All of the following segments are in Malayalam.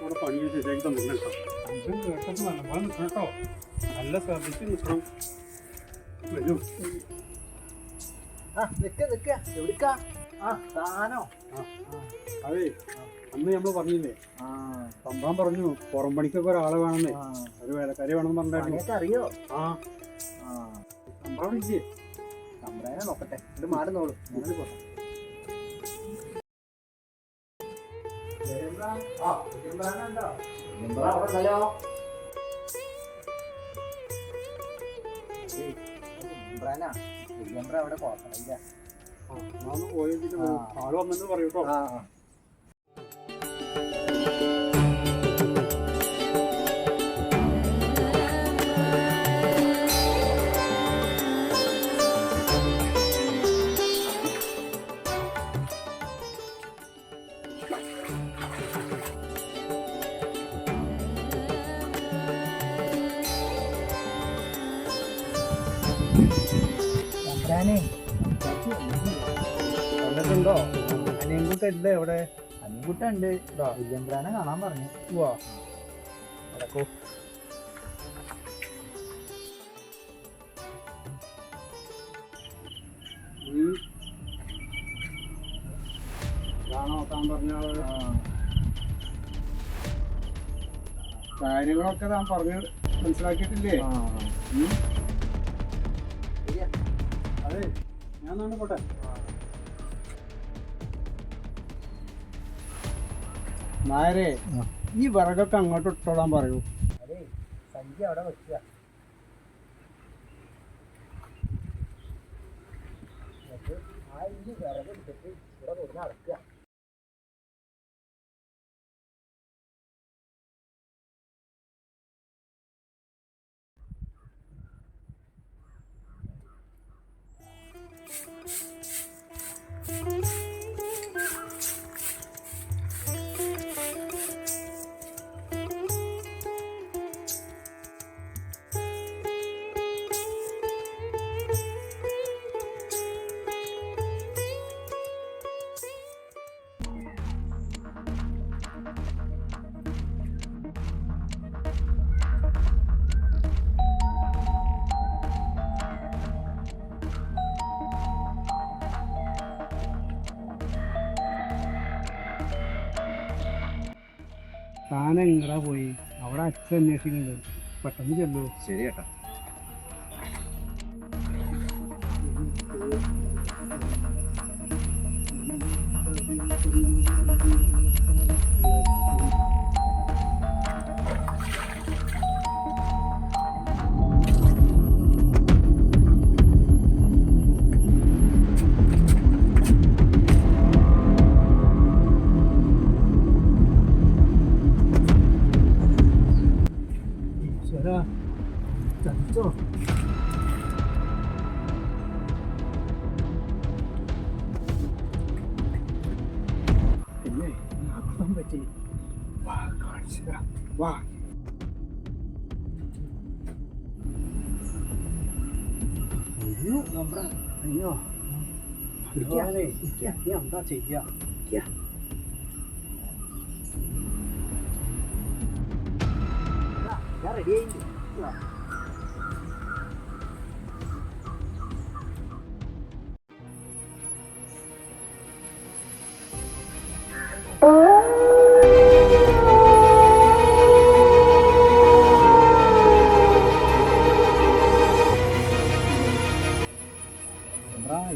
കൂടെ പണി ശരിയാക്കി തന്നിട്ടോ. അതും കേട്ടപ്പോൾ നല്ലപോലെ നിൽക്കണം കേട്ടോ. നല്ല ശ്രദ്ധിച്ച് നിൽക്കണം. വരൂ. അതെ, അന്ന് നമ്മൾ പറഞ്ഞില്ലേ, തമ്പാൻ പറഞ്ഞു പുറം പണിക്കൊക്കെ ഒരാളെ വേണമെന്നേ, ഒരു വേലക്കാരി വേണമെന്ന് പറഞ്ഞായിരുന്നു. അറിയോ? തമ്പ്രാൻ വിളിച്ചേ. തമ്പ്രാനെ നോക്കട്ടെ, ഇത് മാറുന്നോളൂ. അവിടെ കുഴപ്പമില്ല. ആള് വന്നെന്ന് പറയൂട്ടോ. വന്നിട്ടുണ്ടോ? അനിയൻകുട്ടുണ്ട്. എവിടെ? അനിയൻകുട്ടുണ്ട്. വല്യമ്പ്രാനെ കാണാൻ പറഞ്ഞു. നടക്കൂ. കാര്യങ്ങളൊക്കെ താൻ പറഞ്ഞ് മനസ്സിലാക്കിയിട്ടില്ലേ? അതെ, ഞാൻ നാളെ പോട്ടെ. നായരെ, ഈ വിറകൊക്കെ അങ്ങോട്ട് ഇട്ടോളാൻ പറയൂ. അതെ, സഞ്ചി അവിടെ വെക്കുക. ആ ഈ വിറക് എടുത്തിട്ട് ഇവിടെ കൊണ്ട് നടക്കുക. താൻ എങ്ങടാ പോയി? അവിടെ അച്ഛൻ അന്വേഷിക്കുന്നുണ്ട്. പെട്ടെന്ന് ചെല്ലൂ. ശരി ചേട്ടാ. ചത്തോ? പിന്നെ അർത്ഥം പറ്റി. വാ, കാണിച്ചു തരാം. വാ. അയ്യോ അയ്യോ, എന്താ ചെയ്യാ? റെഡി ആയില്ലേ?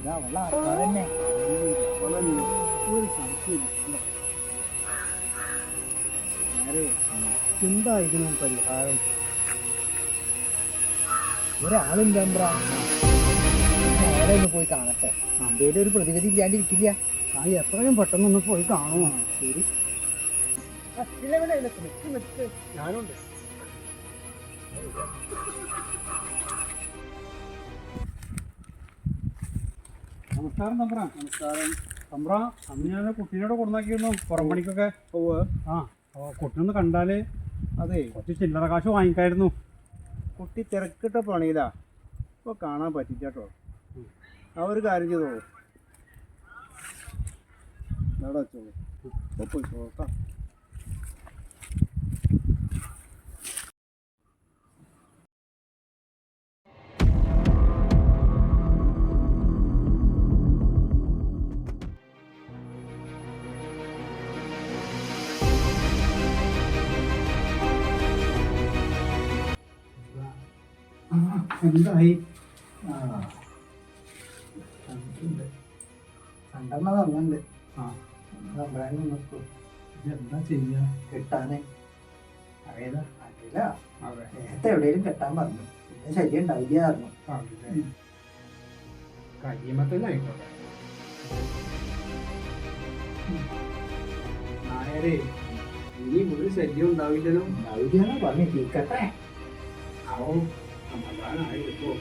ഇതാ വെള്ളം തന്നെ. ഒരു സംശയം എന്താ ഇതിന് പരിഹാരം? ഒരാളില്ല. നേരെ ഒന്ന് പോയി കാണട്ടെ. എന്തേലും ഒരു പ്രതിവിധി ഇല്ലാണ്ടിരിക്കില്ല. ആ എത്രയും പെട്ടെന്നൊന്ന് പോയി കാണുമോ? ശരി. ഞാനുണ്ട്. നമസ്കാരം തമ്പ്ര. നമസ്കാരം തമ്പ്ര. അന്ന് ഞാൻ കുട്ടീനോട് കൊടുന്നാക്കിയിരുന്നു പുറം പണിക്കൊക്കെ. ആ, കുട്ടീനൊന്ന് കണ്ടാല് അതെ കുറച്ച് ചില്ലറ കാശ് വാങ്ങിക്കായിരുന്നു. കുട്ടി തിരക്കിട്ട പണിയിലാ, ഇപ്പോൾ കാണാൻ പറ്റിച്ചോ. ആ ഒരു കാര്യം ചെയ്തോ, അവിടെ വെച്ചോളൂ. ഇപ്പോൾ പോയി നോക്കാം. എന്തായി? ആ കണ്ടിട്ടുണ്ട്. കണ്ടെണ്ണ തന്നുണ്ട്. ആ തമ്പ്രാനും നിൽക്കും എന്താ ചെയ്യാ? കെട്ടാന്. അറിയില്ല. അറിയില്ല, അതെ. നേരത്തെ എവിടെയെങ്കിലും കെട്ടാൻ പറഞ്ഞു. പിന്നെ ശല്യം ഉണ്ടാവില്ല പറഞ്ഞു. കഴിയുമ്പോ തന്നെ ആയിക്കോട്ടെ. നായരെ ഇനി ഒരു ശല്യം ഉണ്ടാവില്ലല്ലോ. ഉണ്ടാവില്ല പറഞ്ഞു തീക്കട്ടെ. അവ സമാധാനമായി കിട്ടുമോ?